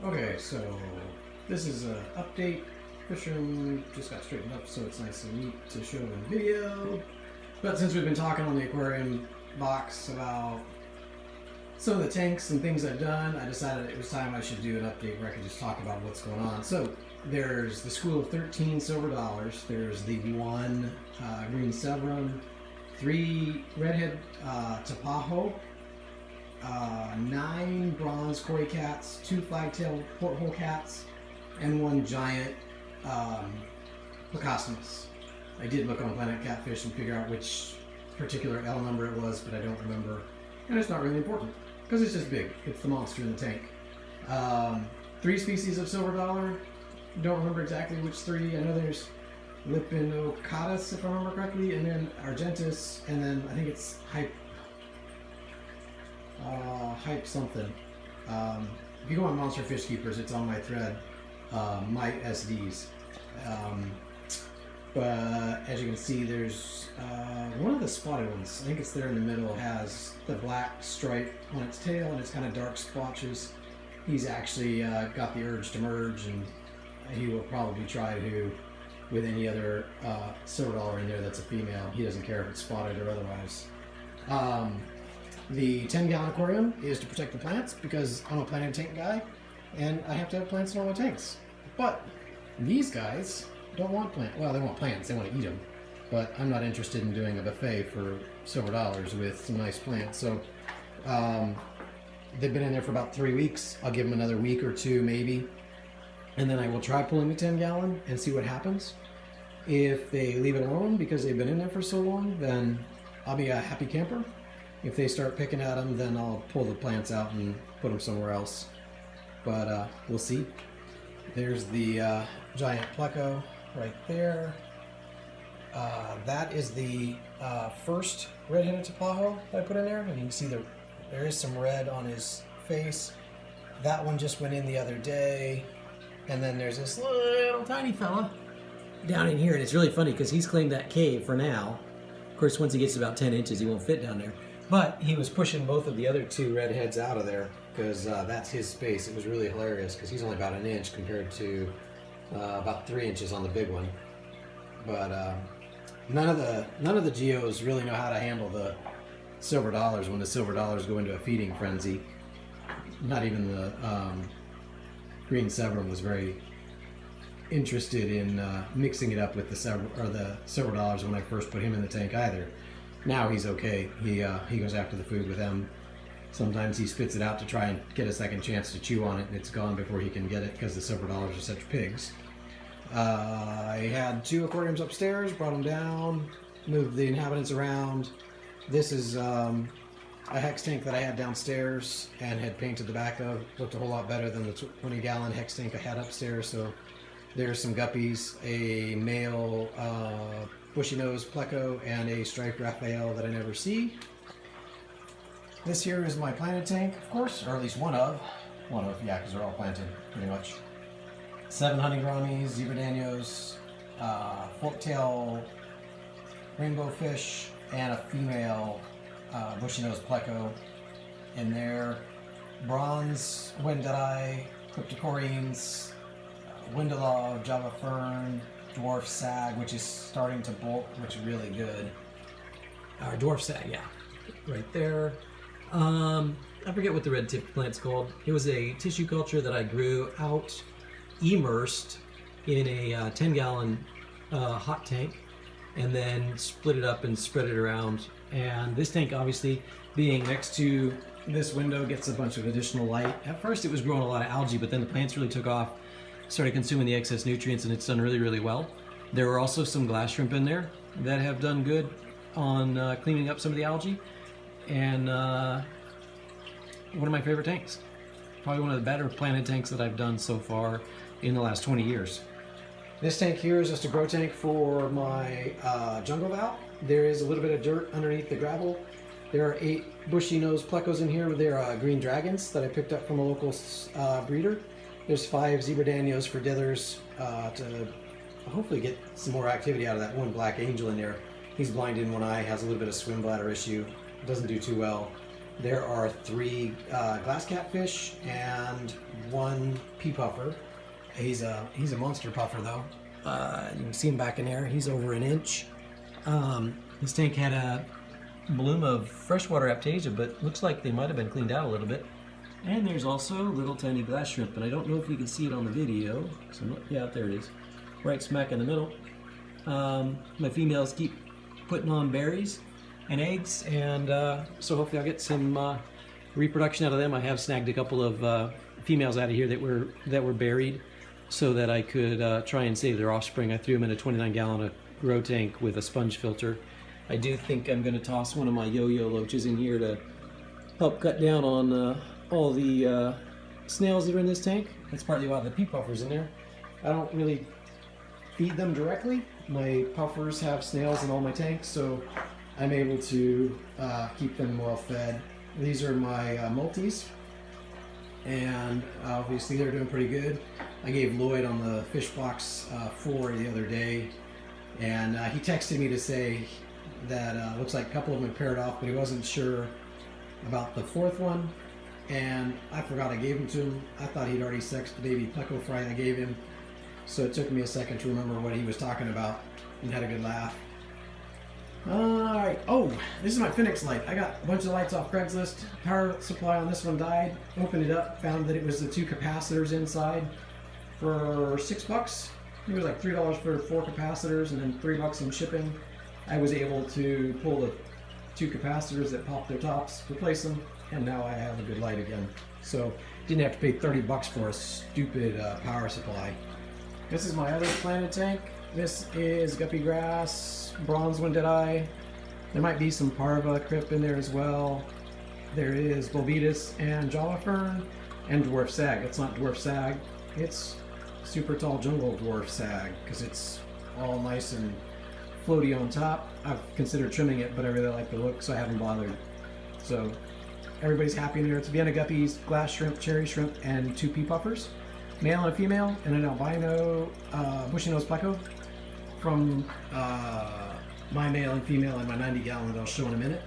Okay, so this is an update. Fish room just got straightened up, so it's nice and neat to show in video. But since we've been talking on the aquarium box about some of the tanks and things I've done, I decided it was time I should do an update where I could just talk about what's going on. So there's the School of 13 silver dollars. There's the one green Severum, 3 redhead Tapajo, 9 bronze koi cats, 2 flagtail porthole cats, and 1 giant Plecostomus. I did look on Planet Catfish and figure out which particular L number it was, but I don't remember. And it's not really important, because it's just big. It's the monster in the tank. 3 species of silver dollar. Don't remember exactly which 3. I know there's Lipinocatus, if I remember correctly, and then Argentus, and then I think it's Hype something. If you go on Monster Fish Keepers, it's on my thread, my SDs. But as you can see, there's one of the spotted ones. I think it's there in the middle. Has the black stripe on its tail and it's kind of dark splotches. He's actually got the urge to merge, and he will probably try to with any other silver dollar in there that's a female. He doesn't care if it's spotted or otherwise. The 10-gallon aquarium is to protect the plants because I'm a plant and tank guy, and I have to have plants in all my tanks. But these guys don't want plants. Well, they want plants. They want to eat them. But I'm not interested in doing a buffet for silver dollars with some nice plants. So they've been in there for about 3 weeks. I'll give them another week or 2 maybe. And then I will try pulling the 10-gallon and see what happens. If they leave it alone because they've been in there for so long, then I'll be a happy camper. If they start picking at them, then I'll pull the plants out and put them somewhere else. But we'll see. There's the giant pleco right there. That is the first red-headed Tapajo that I put in there. And you can see there is some red on his face. That one just went in the other day. And then there's this little tiny fella down in here. And it's really funny because he's claimed that cave for now. Of course, once he gets about 10 inches, he won't fit down there. But he was pushing both of the other 2 redheads out of there because that's his space. It was really hilarious because he's only about 1 inch compared to about 3 inches on the big one. But none of the geos really know how to handle the silver dollars when the silver dollars go into a feeding frenzy. Not even the green Severum was very interested in mixing it up with the silver dollars when I first put him in the tank either. Now he's okay. He goes after the food with them. Sometimes he spits it out to try and get a second chance to chew on it, and it's gone before he can get it because the silver dollars are such pigs. I had 2 aquariums upstairs, brought them down, moved the inhabitants around. This is a hex tank that I had downstairs and had painted the back of. Looked a whole lot better than the 20-gallon hex tank I had upstairs. So there's some guppies, a male bushy-nosed pleco, and a striped Raphael that I never see. This here is my planted tank, of course, or at least one of, yeah, because they're all planted, pretty much. 7 honey brahmies, zebra danios, fork-tail rainbow fish, and a female bushy-nosed pleco in there. Bronze wendii, cryptocorines, Windalog, Java fern, dwarf sag, which is starting to bolt, which is really good. Dwarf sag, yeah, right there. I forget what the red tip plant's called. It was a tissue culture that I grew out, immersed in a 10-gallon hot tank, and then split it up and spread it around. And this tank, obviously, being next to this window, gets a bunch of additional light. At first, it was growing a lot of algae, but then the plants really took off, started consuming the excess nutrients, and it's done really, really well. There were also some glass shrimp in there that have done good on cleaning up some of the algae. And one of my favorite tanks. Probably one of the better planted tanks that I've done so far in the last 20 years. This tank here is just a grow tank for my jungle valve. There is a little bit of dirt underneath the gravel. There are 8 bushy-nosed plecos in here. They're green dragons that I picked up from a local breeder. There's 5 zebra danios for dithers to hopefully get some more activity out of that one black angel in there. He's blind in one eye, has a little bit of swim bladder issue, doesn't do too well. There are 3 glass catfish and 1 pea puffer. He's a monster puffer though. You can see him back in there. He's over an inch. This tank had a bloom of freshwater aptasia, but looks like they might have been cleaned out a little bit. And there's also little tiny glass shrimp, but I don't know if you can see it on the video. So yeah, there it is, right smack in the middle. My females keep putting on berries and eggs, and so hopefully I'll get some reproduction out of them. I have snagged a couple of females out of here that were buried, so that I could try and save their offspring. I threw them in a 29-gallon grow tank with a sponge filter. I do think I'm going to toss one of my yo-yo loaches in here to help cut down on all the snails that are in this tank. That's partly why the pea puffer's in there. I don't really feed them directly. My puffers have snails in all my tanks, so I'm able to keep them well fed. These are my multis, and obviously they're doing pretty good. I gave Lloyd on the fish box 4 the other day, and he texted me to say that looks like a couple of them had paired off, but he wasn't sure about the 4th one, and I forgot I gave him to him. I thought he'd already sexed the baby pleco fry I gave him, so it took me a second to remember what he was talking about, and had a good laugh. Alright, oh, this is my Phoenix light. I got a bunch of lights off Craigslist. Power supply on this one died. Opened it up, found that it was the 2 capacitors inside for $6. It was like $3 for 4 capacitors and then $3 in shipping. I was able to pull the 2 capacitors that popped their tops, replace them, and now I have a good light again. So didn't have to pay $30 for a stupid power supply. This is my other planted tank. This is guppy grass, bronze winded eye. There might be some parva crypt in there as well. There is bovetus and java fern and dwarf sag. It's not dwarf sag, it's super tall jungle dwarf sag, because it's all nice and floaty on top. I've considered trimming it, but I really like the look, so I haven't bothered. So everybody's happy in here. It's Vienna guppies, glass shrimp, cherry shrimp, and 2 pea puffers. Male and a female, and an albino bushy-nosed pleco from my male and female in my 90-gallon that I'll show in a minute.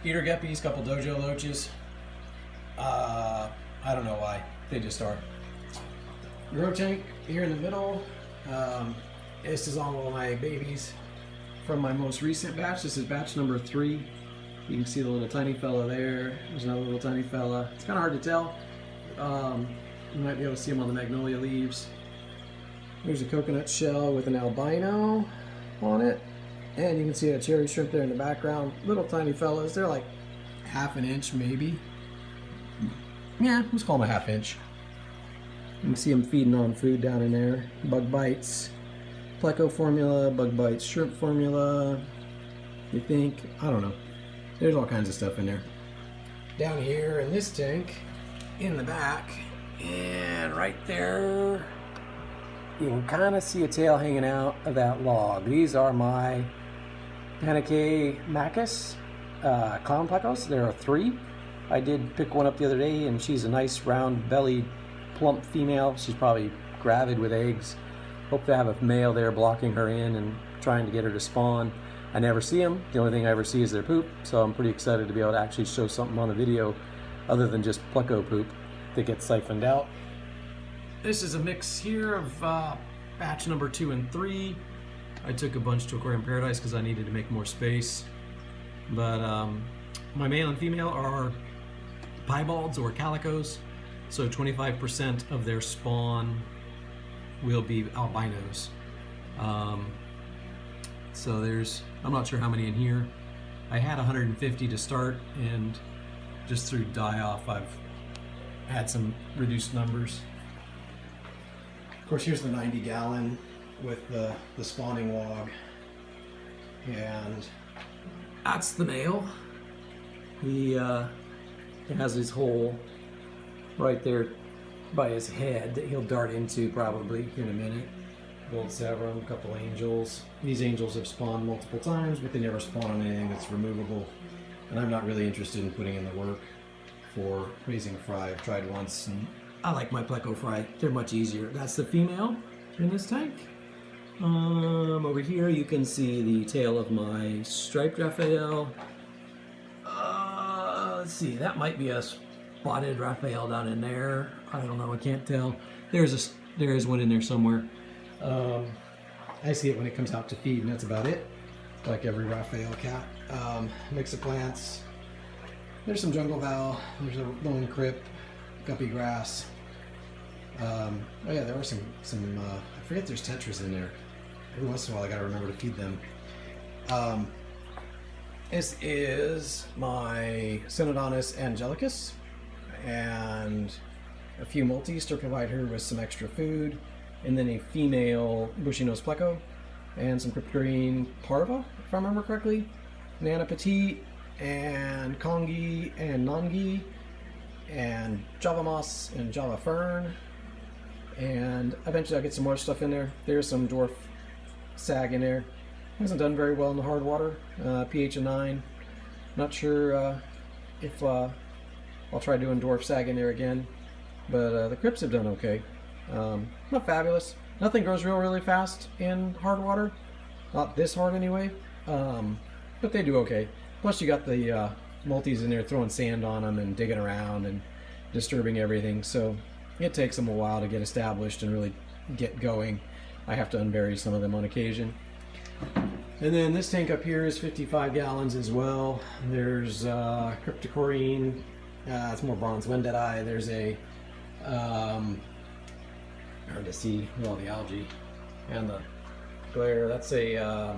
Eater guppies, couple dojo loaches. I don't know why, they just are. Grow tank here in the middle. This is all of my babies from my most recent batch. This is batch number 3. You can see the little tiny fella there. There's another little tiny fella. It's kind of hard to tell. You might be able to see them on the magnolia leaves. There's a coconut shell with an albino on it. And you can see a cherry shrimp there in the background. Little tiny fellas. They're like half an inch maybe. Yeah, let's call them a half inch. You can see them feeding on food down in there. Bug bites, pleco formula, bug bites, shrimp formula. You think? I don't know. There's all kinds of stuff in there. Down here in this tank, in the back, and right there, you can kind of see a tail hanging out of that log. These are my Panique Macus clown plecos. There are 3. I did pick one up the other day, and she's a nice round bellied plump female. She's probably gravid with eggs. Hope to have a male there blocking her in and trying to get her to spawn. I never see them. The only thing I ever see is their poop, so I'm pretty excited to be able to actually show something on the video other than just pleco poop that gets siphoned out. This is a mix here of batch number 2 and 3. I took a bunch to Aquarium Paradise because I needed to make more space. But my male and female are piebalds or calicos, so 25% of their spawn will be albinos. So there's, I'm not sure how many in here. I had 150 to start, and just through die-off I've had some reduced numbers. Of course, here's the 90-gallon with the spawning log, and that's the male. He has his hole right there by his head that he'll dart into probably in a minute. Gold Severum, a couple angels. These angels have spawned multiple times, but they never spawn on anything that's removable. And I'm not really interested in putting in the work for raising a fry. I've tried once, and I like my pleco fry. They're much easier. That's the female in this tank. Over here you can see the tail of my striped Raphael. let's see, that might be a spotted Raphael down in there. I don't know, I can't tell. There is one in there somewhere. I see it when it comes out to feed, and that's about it. Like every Raphael cat. Mix of plants. There's some jungle val. There's a lone crip, guppy grass. Oh yeah, there are some. I forget there's tetras in there. Every once in a while, I gotta remember to feed them. This is my Synodontis angelicus, and a few multis to provide her with some extra food, and then a female bushy-nosed pleco, and some cryptogreen parva, if I remember correctly, Nana Petite, and Kongi, and Nangi, and Java Moss, and Java Fern, and eventually I'll get some more stuff in there. There's some dwarf sag in there. Hasn't done very well in the hard water, pH of 9. Not sure if I'll try doing dwarf sag in there again, but the crypts have done okay. Not fabulous. Nothing grows really fast in hard water. Not this hard anyway, but they do okay. Plus you got the multis in there throwing sand on them and digging around and disturbing everything, so it takes them a while to get established and really get going. I have to unbury some of them on occasion. And then this tank up here is 55 gallons as well. There's cryptocorine, it's more bronze wendii. There's a hard to see with all the algae and the glare. That's a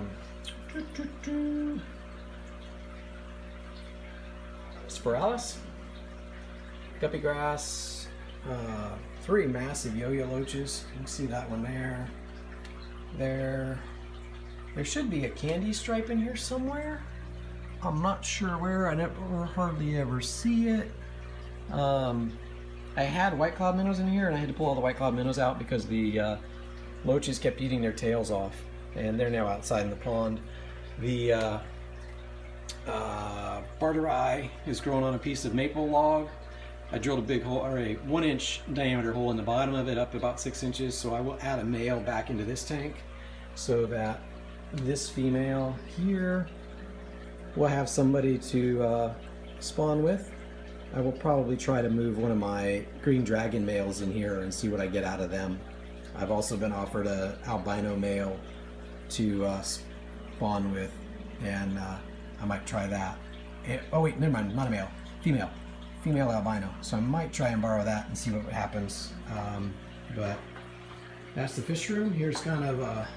Spiralis, guppy grass, 3 massive yo-yo loaches. You can see that one there. There should be a candy stripe in here somewhere. I'm not sure where. I never hardly ever see it. I had white cloud minnows in here, and I had to pull all the white cloud minnows out because the loaches kept eating their tails off, and they're now outside in the pond. The Barteri is growing on a piece of maple log. I drilled a big hole, or a 1-inch diameter hole in the bottom of it, up about 6 inches. So I will add a male back into this tank so that this female here will have somebody to spawn with. I will probably try to move one of my green dragon males in here and see what I get out of them. I've also been offered an albino male to spawn with, and I might try that. Oh wait, never mind, not a male, female albino. So I might try and borrow that and see what happens. But that's the fish room. Here's kind of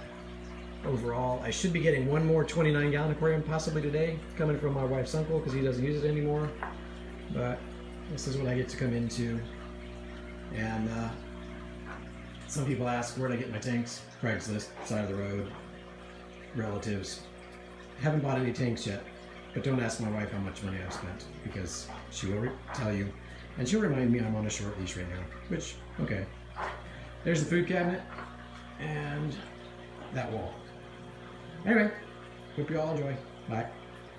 overall. I should be getting one more 29-gallon aquarium possibly today, coming from my wife's uncle because he doesn't use it anymore. But this is what I get to come into. And some people ask, where do I get my tanks? Craigslist, side of the road, relatives. Haven't bought any tanks yet, but don't ask my wife how much money I've spent, because she will tell you, and she'll remind me I'm on a short leash right now, which, okay. There's the food cabinet, and that wall. Anyway, hope you all enjoy. Bye.